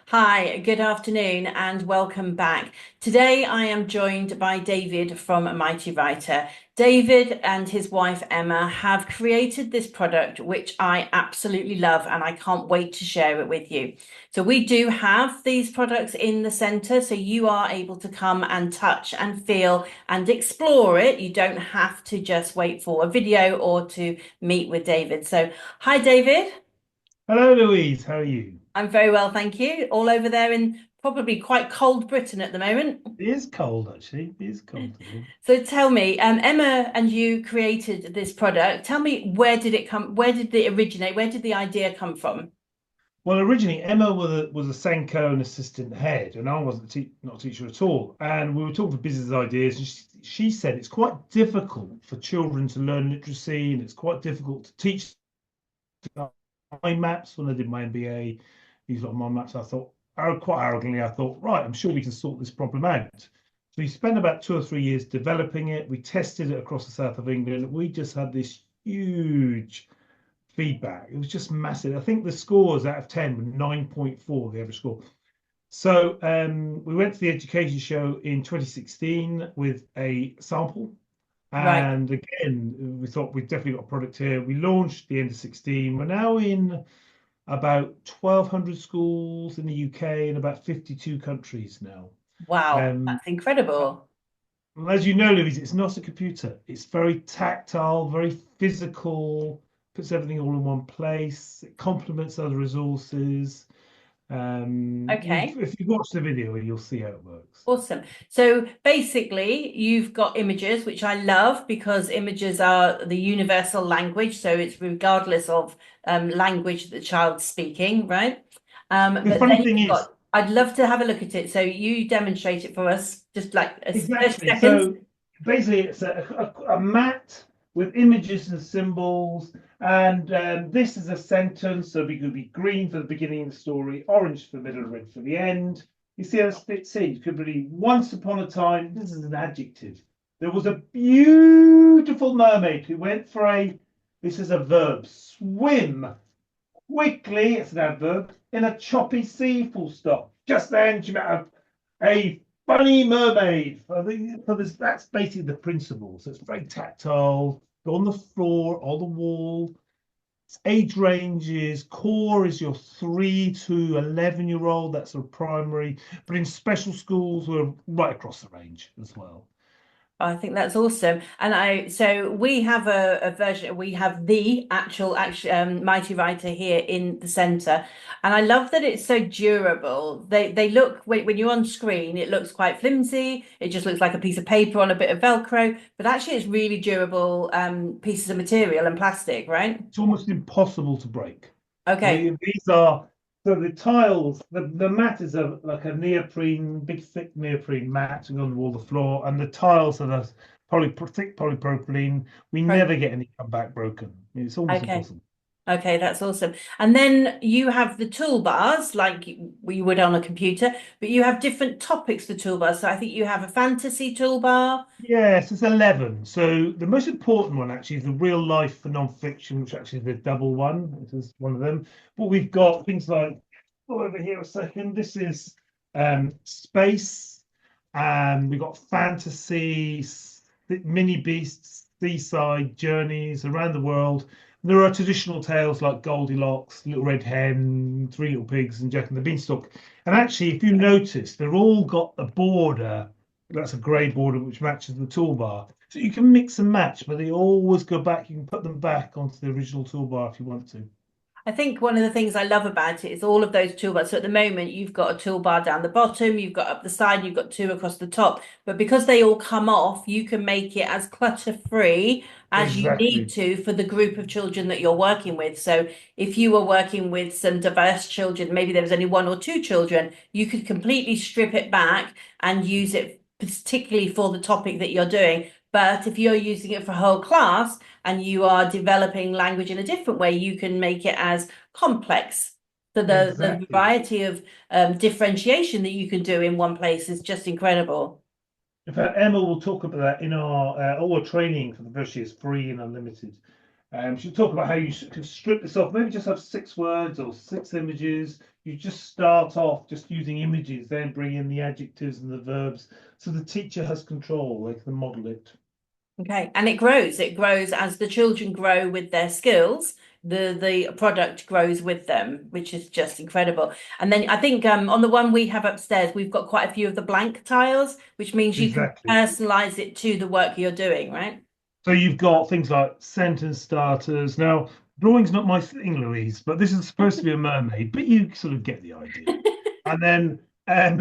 Hi, good afternoon, and welcome back. Today I am joined by David from Mighty Writer. David and his wife Emma have created this product, which I absolutely love, and I can't wait to share it with you. So, we do have these products in the centre, so you are able to come and touch and feel and explore it. You don't have to just wait for a video or to meet with David. So, hi, David. Hello, Louise. How are you? I'm very well, thank you. All over there in probably quite cold Britain at the moment. It is cold, actually. It is cold today. So tell me, Emma and you created this product. Tell me, where did it come? Where did it originate? Where did the idea come from? Well, originally Emma was a Senko and assistant head, and I wasn't not a teacher at all. And we were talking for business ideas, and she said it's quite difficult for children to learn literacy, and it's quite difficult to teach mind maps. When I did my MBA, these lot of mind maps, I thought, quite arrogantly, I thought, right, I'm sure we can sort this problem out. So we spent about 2 or 3 years developing it. We tested it across the south of England. We just had this huge feedback. It was just massive. I think the scores out of 10 were 9.4, the average score. So we went to the education show in 2016 with a sample. Right. And again, we thought we've definitely got a product here. We launched the end of 16. We're now in about 1,200 schools in the UK and about 52 countries now. Wow, Um, that's incredible. as you know, Louise, it's not a computer. It's very tactile, very physical, puts everything all in one place. It complements other resources. Okay. If you watch the video, you'll see how it works. Awesome. So basically, you've got images, which I love because images are the universal language. So it's regardless of language that the child's speaking, right? The But funny then thing you've is, got, I'd love to have a look at it. So you demonstrate it for us, just like a 30 exactly. seconds. So basically, it's a mat with images and symbols, and this is a sentence. So it could be green for the beginning of the story, orange for the middle, red for the end. You see how it fits in. It could be once upon a time. This is an adjective. There was a beautiful mermaid who went for a. This is a verb. Swim quickly. It's an adverb in a choppy sea. Full stop. Just then, she met a funny mermaid. For this, that's basically the principle. So it's very tactile, on the floor, on the wall. Age ranges, core is your 3 to 11-year-old. That's a primary, but in special schools, we're right across the range as well. I think that's awesome. So we have a version, we have the actual Mighty Writer here in the center. And I love that it's so durable. They look, when you're on screen, it looks quite flimsy. It just looks like a piece of paper on a bit of Velcro, but actually it's really durable pieces of material and plastic, right? It's almost impossible to break. Okay. These are so the tiles, the mat is like a neoprene, big thick neoprene mat on the wall, the floor, and the tiles are the thick polypropylene. We Right. never get any comeback broken. It's almost Okay. impossible. Okay, that's awesome. And then you have the toolbars like we would on a computer, but you have different topics for toolbars. So I think you have a fantasy toolbar. Yes, it's 11. So the most important one actually is the real life for non-fiction, which actually is the double one. This is one of them. But we've got things like, go over here a second. This is space, and we've got fantasy, mini beasts, seaside journeys around the world. There are traditional tales like Goldilocks, Little Red Hen, Three Little Pigs, and Jack and the Beanstalk. And actually, if you notice, they're all got a border. That's a grey border which matches the toolbar. So you can mix and match, but they always go back. You can put them back onto the original toolbar if you want to. I think one of the things I love about it is all of those toolbars. So at the moment, you've got a toolbar down the bottom, you've got up the side, you've got two across the top. But because they all come off, you can make it as clutter-free as you need Exactly. to for the group of children that you're working with. So if you were working with some diverse children, maybe there was only one or two children, you could completely strip it back and use it particularly for the topic that you're doing. But if you're using it for a whole class, and you are developing language in a different way, you can make it as complex. So the Exactly. variety of differentiation that you can do in one place is just incredible. In fact, Emma will talk about that in our training for the first year is free and unlimited. She'll talk about how you can strip this off, maybe just have 6 words or 6 images. You just start off just using images, then bring in the adjectives and the verbs. So the teacher has control, they can model it. Okay, and it grows. It grows as the children grow with their skills. The product grows with them, which is just incredible. And then I think on the one we have upstairs, we've got quite a few of the blank tiles, which means you can Exactly. personalize it to the work you're doing, right? So you've got things like sentence starters. Now, drawing's not my thing, Louise, but this is supposed to be a mermaid, but you sort of get the idea. And then,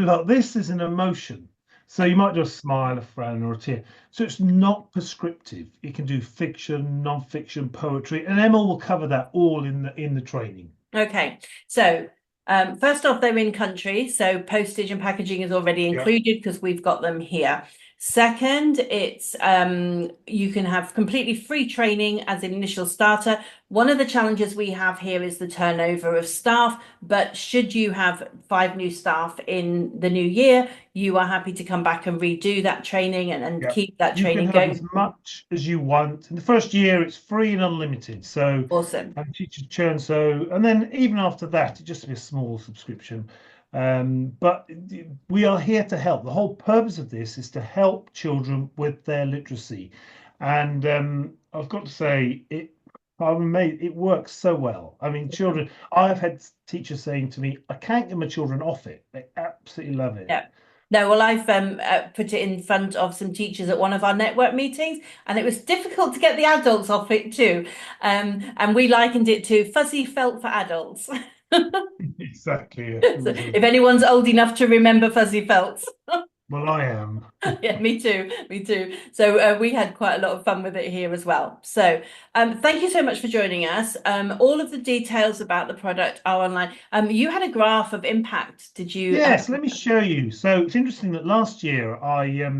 look, this is an emotion. So you might do a smile, a frown, or a tear. So it's not prescriptive. It can do fiction, non-fiction, poetry, and Emma will cover that all in the training. Okay, so first off, they're in country, so postage and packaging is already Yeah. included because we've got them here. Second, it's you can have completely free training as an initial starter. One of the challenges we have here is the turnover of staff, but should you have 5 new staff in the new year, you are happy to come back and redo that training and Yeah. keep that You can training have as going. much as you want. In the first year, it's free and unlimited. So Awesome. and teachers churn. So, and then even after that, it just be a small subscription. But we are here to help. The whole purpose of this is to help children with their literacy. And I've got to say, I'm amazed, it works so well. I mean, children, I've had teachers saying to me, I can't get my children off it. They absolutely love it. Yeah. No, well, I've put it in front of some teachers at one of our network meetings, and it was difficult to get the adults off it too. And we likened it to fuzzy felt for adults. Exactly. Yeah. It So was if anyone's old enough to remember fuzzy felts. well, I am. Yeah, me too. Me too. So we had quite a lot of fun with it here as well. So thank you so much for joining us. All of the details about the product are online. You had a graph of impact, did you? Yes, let me show you. So it's interesting that last year I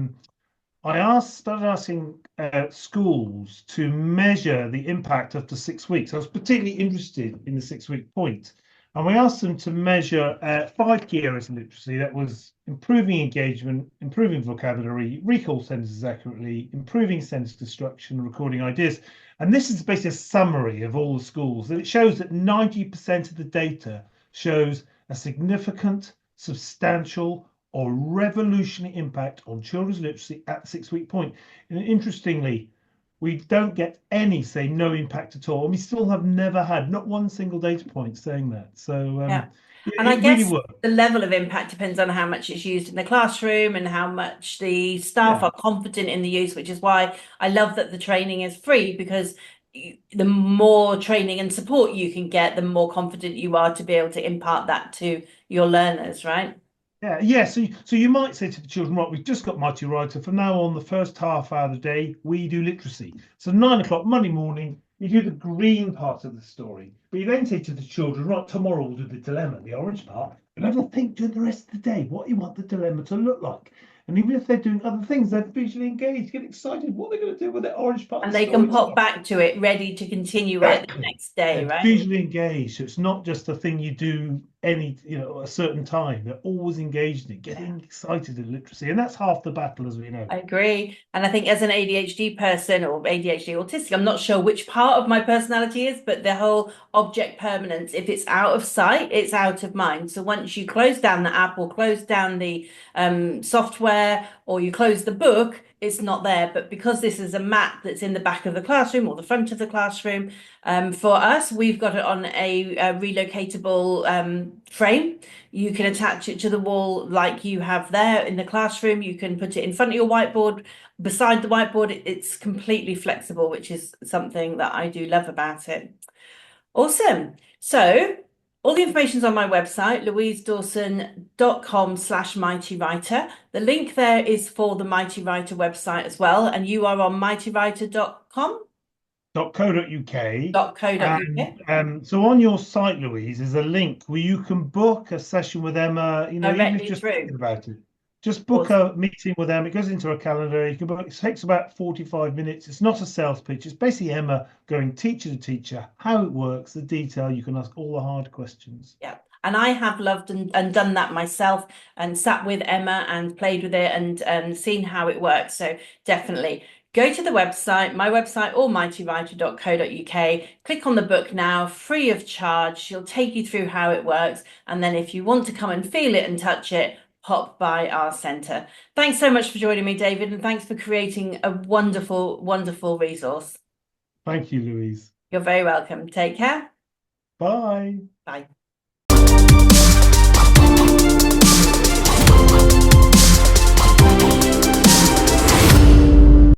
started asking schools to measure the impact after 6 weeks. I was particularly interested in the 6 week point, and we asked them to measure 5 key areas of literacy. That was improving engagement, improving vocabulary, recall sentences accurately, improving sentence construction, recording ideas. And this is basically a summary of all the schools, and it shows that 90% of the data shows a significant, substantial, or revolutionary impact on children's literacy at the 6 week point. And interestingly, we don't get any say no impact at all. And we still have never had not one single data point saying that. So Yeah. And I it really guess works. the level of impact depends on how much it's used in the classroom and how much the staff Yeah. are confident in the use, which is why I love that the training is free because the more training and support you can get, the more confident you are to be able to impart that to your learners, right? Yeah, yeah. So you might say to the children, right, we've just got Mighty Writer. From now on, the first half hour of the day, we do literacy. So 9 o'clock Monday morning, you do the green part of the story. But you then say to the children, right, tomorrow we'll do the dilemma, the orange part. And have a think during the rest of the day what you want the dilemma to look like. And even if they're doing other things, they're visually engaged, get excited. What are they going to do with that orange part of And the they can story pop tomorrow? back to it ready to continue it the Exactly. next day, They're right? visually engaged. So it's not just a thing you do a certain time. They're always engaged in it, getting excited in literacy. And that's half the battle, as we know. I agree. And I think as an ADHD person or ADHD autistic, I'm not sure which part of my personality is, but the whole object permanence, if it's out of sight, it's out of mind. So once you close down the app or close down the software or you close the book, it's not there. But because this is a map that's in the back of the classroom or the front of the classroom, for us, we've got it on a relocatable frame. You can attach it to the wall like you have there in the classroom. You can put it in front of your whiteboard, beside the whiteboard. It's completely flexible, which is something that I do love about it. Awesome. So all the information is on my website, louisedawson.com/mightywriter. The link there is for the Mighty Writer website as well. And you are on mightywriter.com. .co.uk. .co.uk And so on your site, Louise, is a link where you can book a session with Emma, even if directly just thinking through. about it. Just book Awesome. a meeting with Emma. It goes into a calendar. You can book, it takes about 45 minutes. It's not a sales pitch. It's basically Emma going teacher to teacher, how it works, the detail. You can ask all the hard questions. Yeah. And I have loved and done that myself and sat with Emma and played with it and seen how it works. So definitely go to the website, my website, or mightywriter.co.uk. Click on the book now, free of charge. She'll take you through how it works. And then if you want to come and feel it and touch it, pop by our centre. Thanks so much for joining me, David, and thanks for creating a wonderful, wonderful resource. Thank you, Louise. You're very welcome. Take care. Bye. Bye.